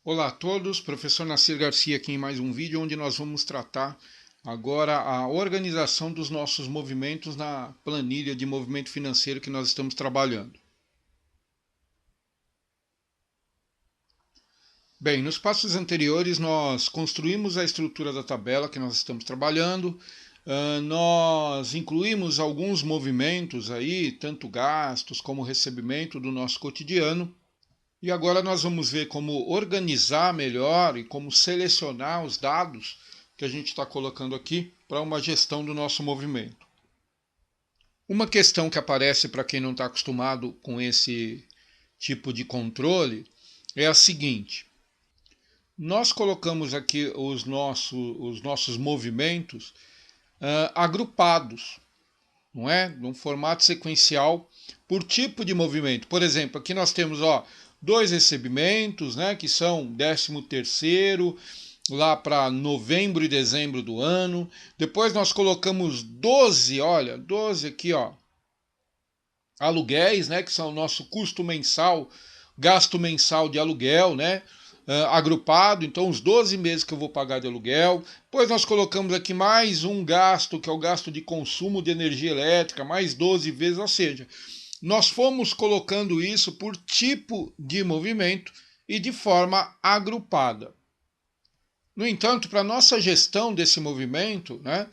Olá a todos, professor Nassir Garcia aqui em mais um vídeo onde nós vamos tratar agora a organização dos nossos movimentos na planilha de movimento financeiro que nós estamos trabalhando. Bem, nos passos anteriores nós construímos a estrutura da tabela que nós estamos trabalhando, nós incluímos alguns movimentos aí, tanto gastos como recebimento do nosso cotidiano. E agora nós vamos ver como organizar melhor e como selecionar os dados que a gente está colocando aqui para uma gestão do nosso movimento. Uma questão que aparece para quem não está acostumado com esse tipo de controle é a seguinte: nós colocamos aqui os nossos movimentos agrupados, não é? Num formato sequencial por tipo de movimento. Por exemplo, aqui nós temos dois recebimentos, né, que são 13º, lá para novembro e dezembro do ano. Depois nós colocamos 12, olha, 12 aqui, aluguéis, né, que são o nosso custo mensal, gasto mensal de aluguel, né, agrupado, então os 12 meses que eu vou pagar de aluguel. Depois nós colocamos aqui mais um gasto, que é o gasto de consumo de energia elétrica, mais 12 vezes, ou seja, nós fomos colocando isso por tipo de movimento e de forma agrupada. No entanto, para a nossa gestão desse movimento, né,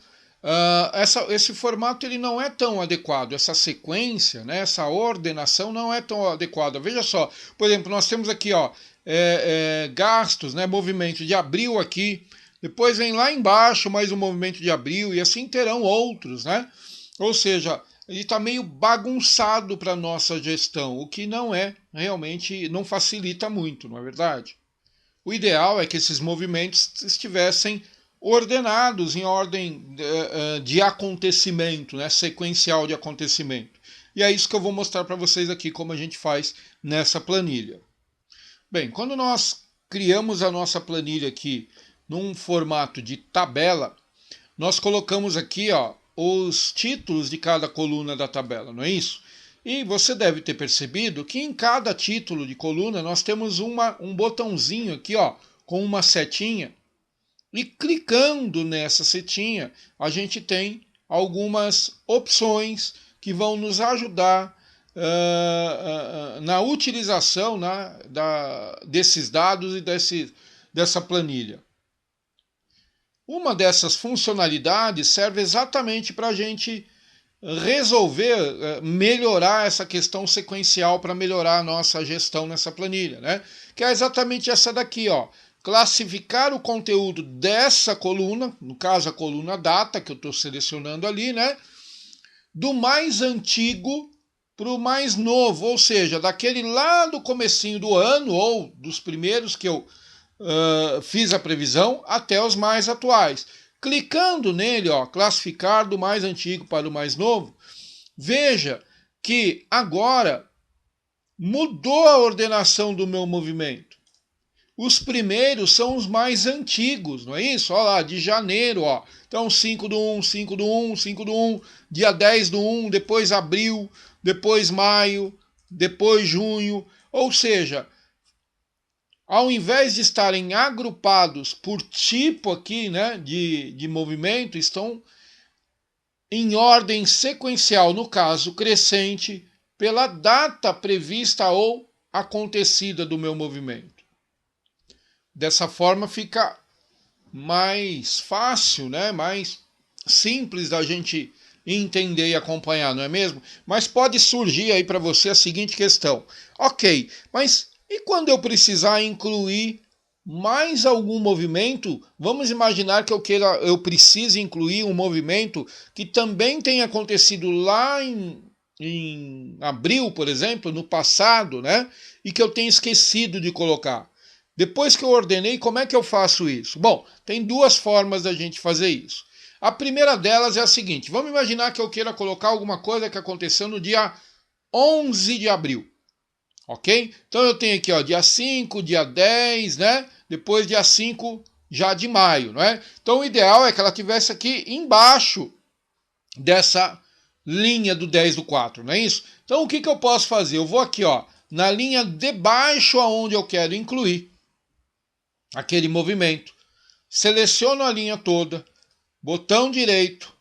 esse formato ele não é tão adequado, essa sequência, né, essa ordenação não é tão adequada. Veja só, por exemplo, nós temos aqui gastos, né, movimento de abril aqui, depois vem lá embaixo mais um movimento de abril e assim terão outros, né? Ou seja, ele está meio bagunçado para a nossa gestão, o que não é realmente, não facilita muito, não é verdade? O ideal é que esses movimentos estivessem ordenados em ordem de acontecimento, né, sequencial de acontecimento. E é isso que eu vou mostrar para vocês aqui como a gente faz nessa planilha. Bem, quando nós criamos a nossa planilha aqui num formato de tabela, nós colocamos aqui os títulos de cada coluna da tabela, não é isso? E você deve ter percebido que em cada título de coluna nós temos um botãozinho aqui, com uma setinha. E clicando nessa setinha, a gente tem algumas opções que vão nos ajudar na utilização, né, desses dados e dessa planilha. Uma dessas funcionalidades serve exatamente para a gente resolver, melhorar essa questão sequencial para melhorar a nossa gestão nessa planilha, né? Que é exatamente essa daqui, classificar o conteúdo dessa coluna, no caso a coluna data, que eu estou selecionando ali, né? Do mais antigo para o mais novo, ou seja, daquele lá do comecinho do ano, ou dos primeiros que eu fiz a previsão, até os mais atuais. Clicando nele, classificar do mais antigo para o mais novo, veja que agora mudou a ordenação do meu movimento. Os primeiros são os mais antigos, não é isso? Olha lá, de janeiro, Então 5 do 1, 5 do 1, 5 do 1, dia 10 do 1, depois abril, depois maio, depois junho. Ou seja, ao invés de estarem agrupados por tipo aqui, né, de movimento, estão em ordem sequencial, no caso crescente, pela data prevista ou acontecida do meu movimento. Dessa forma fica mais fácil, né, mais simples da gente entender e acompanhar, não é mesmo? Mas pode surgir aí para você a seguinte questão: ok, mas e quando eu precisar incluir mais algum movimento? Vamos imaginar que eu precise incluir um movimento que também tenha acontecido lá em abril, por exemplo, no passado, né? E que eu tenha esquecido de colocar. Depois que eu ordenei, como é que eu faço isso? Bom, tem duas formas da gente fazer isso. A primeira delas é a seguinte: vamos imaginar que eu queira colocar alguma coisa que aconteceu no dia 11 de abril. Ok? Então eu tenho aqui, dia 5, dia 10, né? Depois dia 5 já de maio, não é? Então o ideal é que ela tivesse aqui embaixo dessa linha do 10 do 4, não é isso? Então o que eu posso fazer? Eu vou aqui, na linha de baixo aonde eu quero incluir. aquele movimento, seleciono a linha toda, botão direito,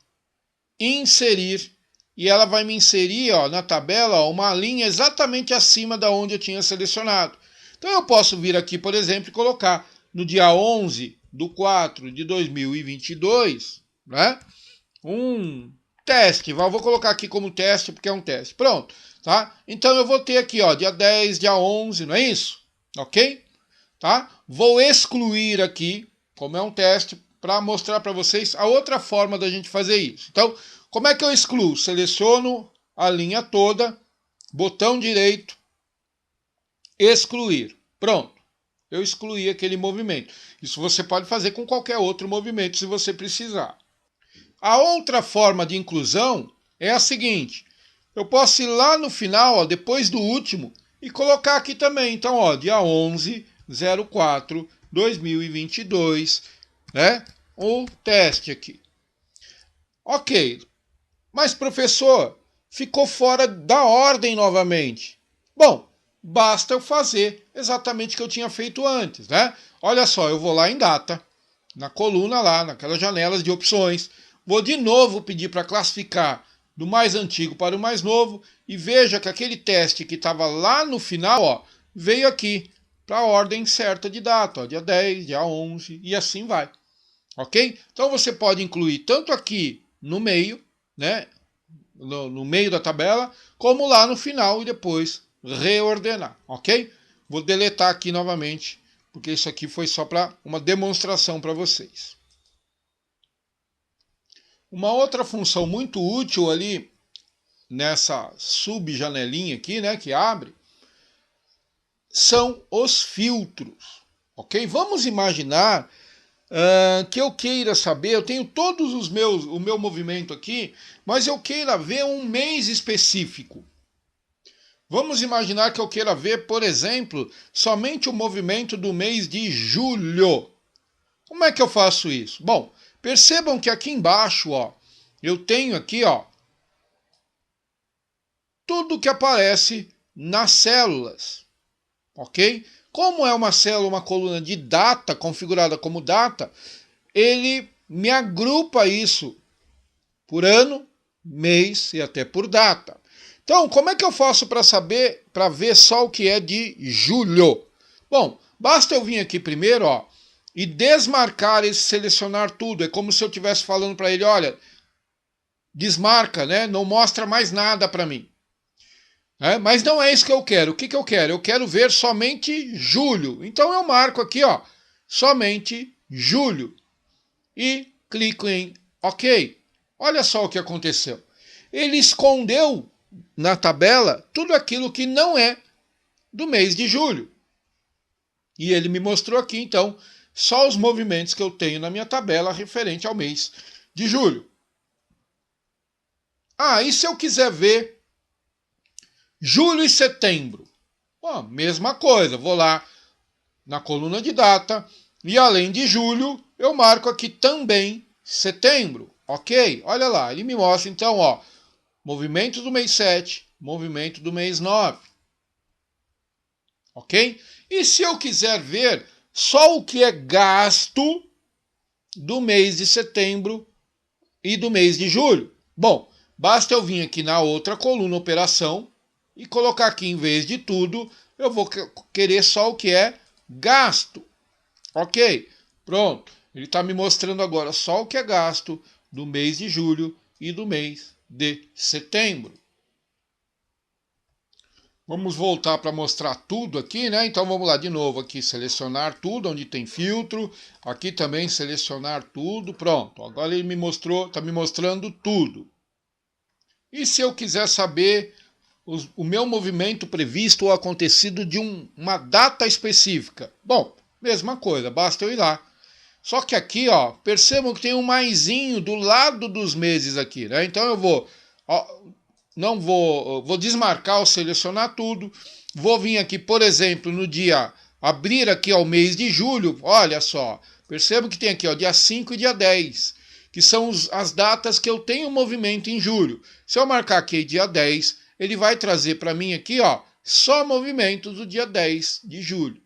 inserir, e ela vai me inserir na tabela uma linha exatamente acima da onde eu tinha selecionado. Então eu posso vir aqui, por exemplo, e colocar no dia 11/4 de 2022, né, um teste. Vou colocar aqui como teste, porque é um teste. Pronto, tá? Então eu vou ter aqui, dia 10, dia 11, não é isso? Ok? Tá? Vou excluir aqui, como é um teste, para mostrar para vocês a outra forma da gente fazer isso. Então, como é que eu excluo? Seleciono a linha toda, botão direito, excluir. Pronto. Eu excluí aquele movimento. Isso você pode fazer com qualquer outro movimento, se você precisar. A outra forma de inclusão é a seguinte. Eu posso ir lá no final, depois do último, e colocar aqui também. Então, dia 11/04/2022, né? O teste aqui. Ok. Mas, professor, ficou fora da ordem novamente. Bom, basta eu fazer exatamente o que eu tinha feito antes, né? Olha só, eu vou lá em data, na coluna lá, naquelas janelas de opções, vou de novo pedir para classificar do mais antigo para o mais novo e veja que aquele teste que estava lá no final, veio aqui para a ordem certa de data, dia 10, dia 11 e assim vai. Ok? Então você pode incluir tanto aqui no meio, né, no meio da tabela, como lá no final e depois reordenar, ok? Vou deletar aqui novamente, porque isso aqui foi só para uma demonstração para vocês. Uma outra função muito útil ali, nessa subjanelinha aqui, né, que abre, são os filtros, ok? Vamos imaginar que eu queira saber, eu tenho todos o meu movimento aqui, mas eu queira ver um mês específico. Vamos imaginar que eu queira ver, por exemplo, somente o movimento do mês de julho. Como é que eu faço isso? Bom, percebam que aqui embaixo, eu tenho aqui, tudo que aparece nas células, ok? Como é uma célula, uma coluna de data, configurada como data, ele me agrupa isso por ano, mês e até por data. Então, como é que eu faço para ver só o que é de julho? Bom, basta eu vir aqui primeiro, e desmarcar esse selecionar tudo. É como se eu estivesse falando para ele, olha, desmarca, né? Não mostra mais nada para mim. Mas não é isso que eu quero. O que eu quero? Eu quero ver somente julho. Então eu marco aqui, somente julho. E clico em OK. Olha só o que aconteceu. Ele escondeu na tabela tudo aquilo que não é do mês de julho. E ele me mostrou aqui, então, só os movimentos que eu tenho na minha tabela referente ao mês de julho. E se eu quiser ver julho e setembro? Bom, mesma coisa, vou lá na coluna de data e além de julho, eu marco aqui também setembro. Ok? Olha lá, ele me mostra então, movimento do mês 7, movimento do mês 9. Ok? E se eu quiser ver só o que é gasto do mês de setembro e do mês de julho? Bom, basta eu vir aqui na outra coluna operação e colocar aqui em vez de tudo, eu vou querer só o que é gasto. Ok? Pronto. Ele está me mostrando agora só o que é gasto do mês de julho e do mês de setembro. Vamos voltar para mostrar tudo aqui, né? Então vamos lá de novo aqui, selecionar tudo, onde tem filtro. Aqui também selecionar tudo, pronto. Agora ele está me mostrando tudo. E se eu quiser saber o meu movimento previsto ou acontecido de uma data específica? Bom, mesma coisa, basta eu ir lá. Só que aqui, percebam que tem um maisinho do lado dos meses aqui, né? Então eu vou desmarcar ou selecionar tudo. Vou vir aqui, por exemplo, no dia, abrir aqui o mês de julho. Olha só, percebo que tem aqui, dia 5 e dia 10, que são as datas que eu tenho movimento em julho. Se eu marcar aqui dia 10, ele vai trazer para mim aqui, só movimentos do dia 10 de julho.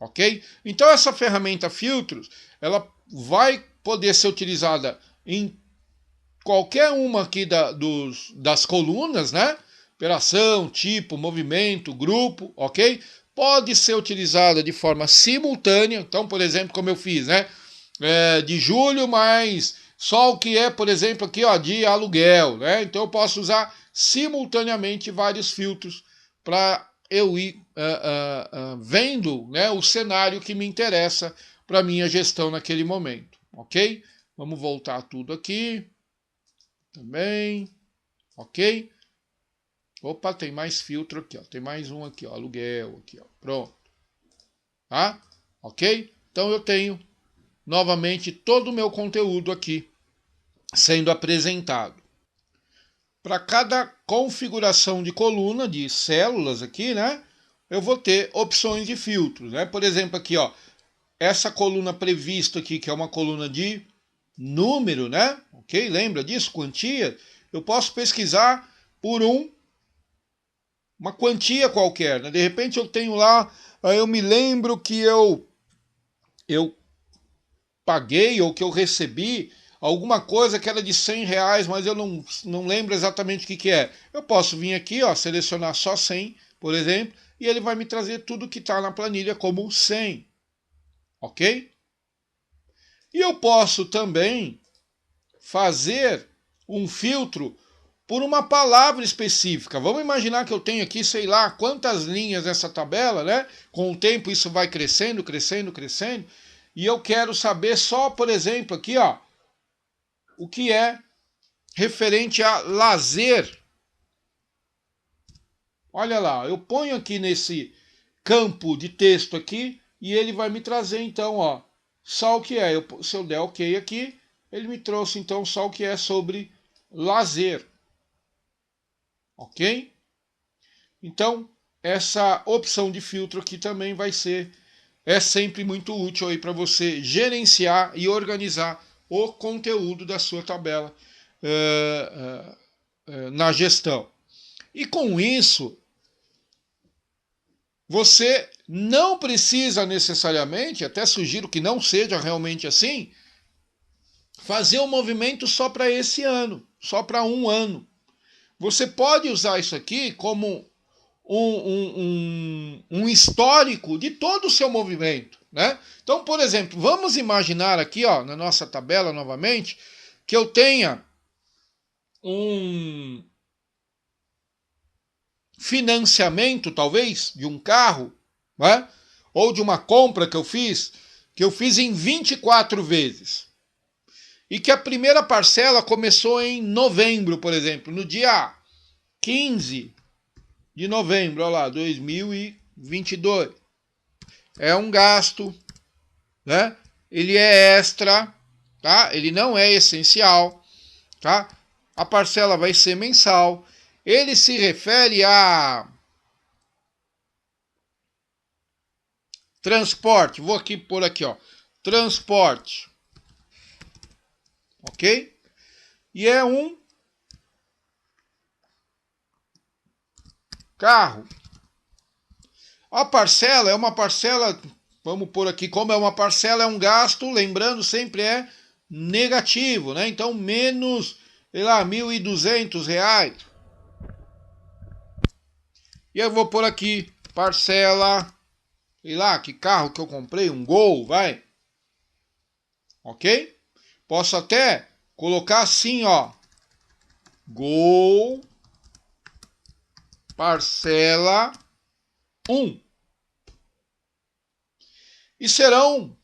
ok? Então essa ferramenta filtros, ela vai poder ser utilizada em qualquer uma aqui das colunas, né? Operação, tipo, movimento, grupo, ok? Pode ser utilizada de forma simultânea. Então, por exemplo, como eu fiz, né? De julho, mas só o que é, por exemplo, aqui, ó, de aluguel, né? Então eu posso usar simultaneamente vários filtros para eu ir vendo, né, o cenário que me interessa para minha gestão naquele momento, ok? Vamos voltar tudo aqui também, ok? Opa, tem mais filtro aqui, ó. Tem mais um aqui, ó, aluguel, aqui, ó. Pronto. Tá? Ok? Então eu tenho novamente todo o meu conteúdo aqui sendo apresentado. Para cada configuração de coluna, de células aqui, né? Eu vou ter opções de filtros, né? Por exemplo, aqui, ó, essa coluna prevista aqui, que é uma coluna de número, né? Ok? Lembra disso? Quantia. Eu posso pesquisar por uma quantia qualquer, né? De repente eu tenho lá, eu me lembro que eu paguei ou que eu recebi alguma coisa que era de R$100, mas eu não lembro exatamente o que é. Eu posso vir aqui, ó, selecionar só 100, por exemplo, e ele vai me trazer tudo que está na planilha como 100. Ok? E eu posso também fazer um filtro por uma palavra específica. Vamos imaginar que eu tenho aqui, sei lá, quantas linhas nessa tabela, né? Com o tempo isso vai crescendo, crescendo, crescendo. E eu quero saber só, por exemplo, aqui, ó, o que é referente a lazer. Olha lá, eu ponho aqui nesse campo de texto aqui e ele vai me trazer então, ó, só o que é. Se eu der OK aqui, ele me trouxe então só o que é sobre lazer. Ok? Então, essa opção de filtro aqui também é sempre muito útil aí para você gerenciar e organizar o conteúdo da sua tabela na gestão. E com isso, você não precisa necessariamente, até sugiro que não seja realmente assim, fazer um movimento só para esse ano, só para um ano. Você pode usar isso aqui como um histórico de todo o seu movimento, né? Então, por exemplo, vamos imaginar aqui, ó, na nossa tabela novamente, que eu tenha um financiamento, talvez, de um carro, né? Ou de uma compra que eu fiz em 24 vezes. E que a primeira parcela começou em novembro, por exemplo, no dia 15 de novembro, olha lá, 2022. É um gasto, né? Ele é extra, tá? Ele não é essencial, tá? A parcela vai ser mensal. Ele se refere a transporte. Vou aqui por aqui, ó. Transporte. Ok? E é um carro. A parcela é uma parcela, vamos por aqui, como é uma parcela, é um gasto, lembrando, sempre é negativo, né? Então, menos, sei lá, R$1.200. E eu vou por aqui, parcela, sei lá, que carro que eu comprei, um Gol, vai. Ok? Posso até colocar assim, ó. Gol, parcela 1. E serão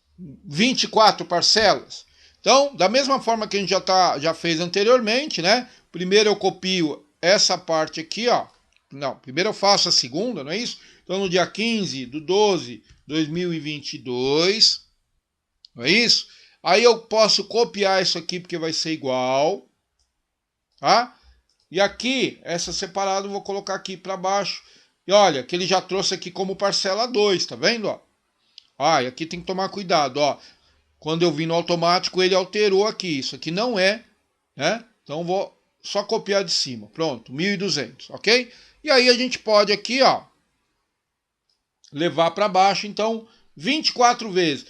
24 parcelas. Então, da mesma forma que a gente já fez anteriormente, né? Primeiro eu copio essa parte aqui, ó. Não, primeiro eu faço a segunda, não é isso? Então, no dia 15 de 12 de 2022, não é isso? Aí eu posso copiar isso aqui porque vai ser igual, tá? E aqui, essa separada eu vou colocar aqui para baixo. E olha, que ele já trouxe aqui como parcela 2, tá vendo, ó? Ah, e aqui tem que tomar cuidado, ó. Quando eu vim no automático, ele alterou aqui. Isso aqui não é, né? Então vou só copiar de cima. Pronto, 1.200, ok? E aí a gente pode aqui, ó, levar para baixo. Então, 24 vezes,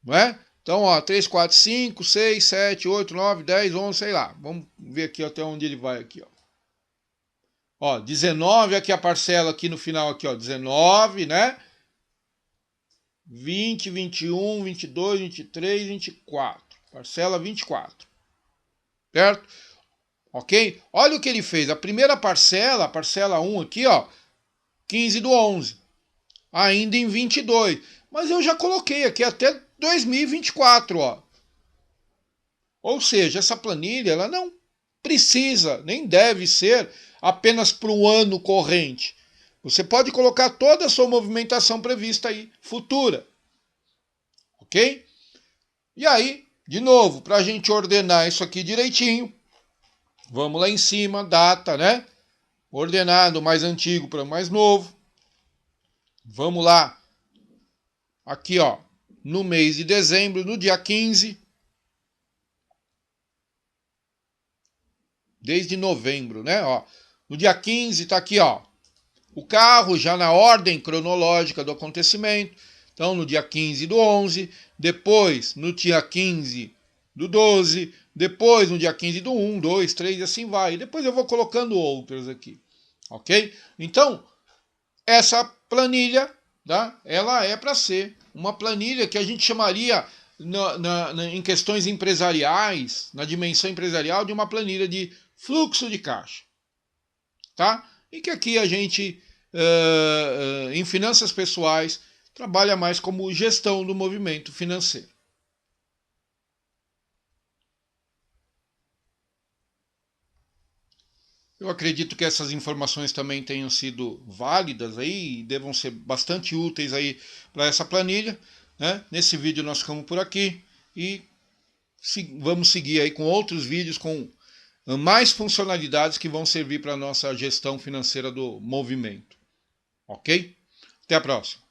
não é? Então, ó, 3, 4, 5, 6, 7, 8, 9, 10, 11, sei lá. Vamos ver aqui até onde ele vai aqui, ó. Ó, 19, aqui a parcela aqui no final aqui, ó, 19, né? 20, 21, 22, 23, 24. Parcela 24. Certo? Ok? Olha o que ele fez. A primeira parcela, a parcela 1 aqui, ó, 15 do 11. Ainda em 22. Mas eu já coloquei aqui até 2024, ó. Ou seja, essa planilha, ela não precisa, nem deve ser apenas para o ano corrente. Você pode colocar toda a sua movimentação prevista aí, futura. Ok? E aí, de novo, para a gente ordenar isso aqui direitinho, vamos lá em cima, data, né? Ordenar do mais antigo para o mais novo. Vamos lá. Aqui, ó, no mês de dezembro, no dia 15. Desde novembro, né? Ó, no dia 15 tá aqui, ó, o carro já na ordem cronológica do acontecimento. Então, no dia 15 do 11, depois no dia 15 do 12, depois no dia 15 do 1, 2, 3 e assim vai. E depois eu vou colocando outros aqui, ok? Então, essa planilha, tá? Ela é para ser uma planilha que a gente chamaria, em questões empresariais, na dimensão empresarial, de uma planilha de fluxo de caixa, tá? E que aqui a gente, em finanças pessoais, trabalha mais como gestão do movimento financeiro. Eu acredito que essas informações também tenham sido válidas aí e devam ser bastante úteis aí para essa planilha, né? Nesse vídeo nós ficamos por aqui e vamos seguir aí com outros vídeos com mais funcionalidades que vão servir para a nossa gestão financeira do movimento. Ok? Até a próxima.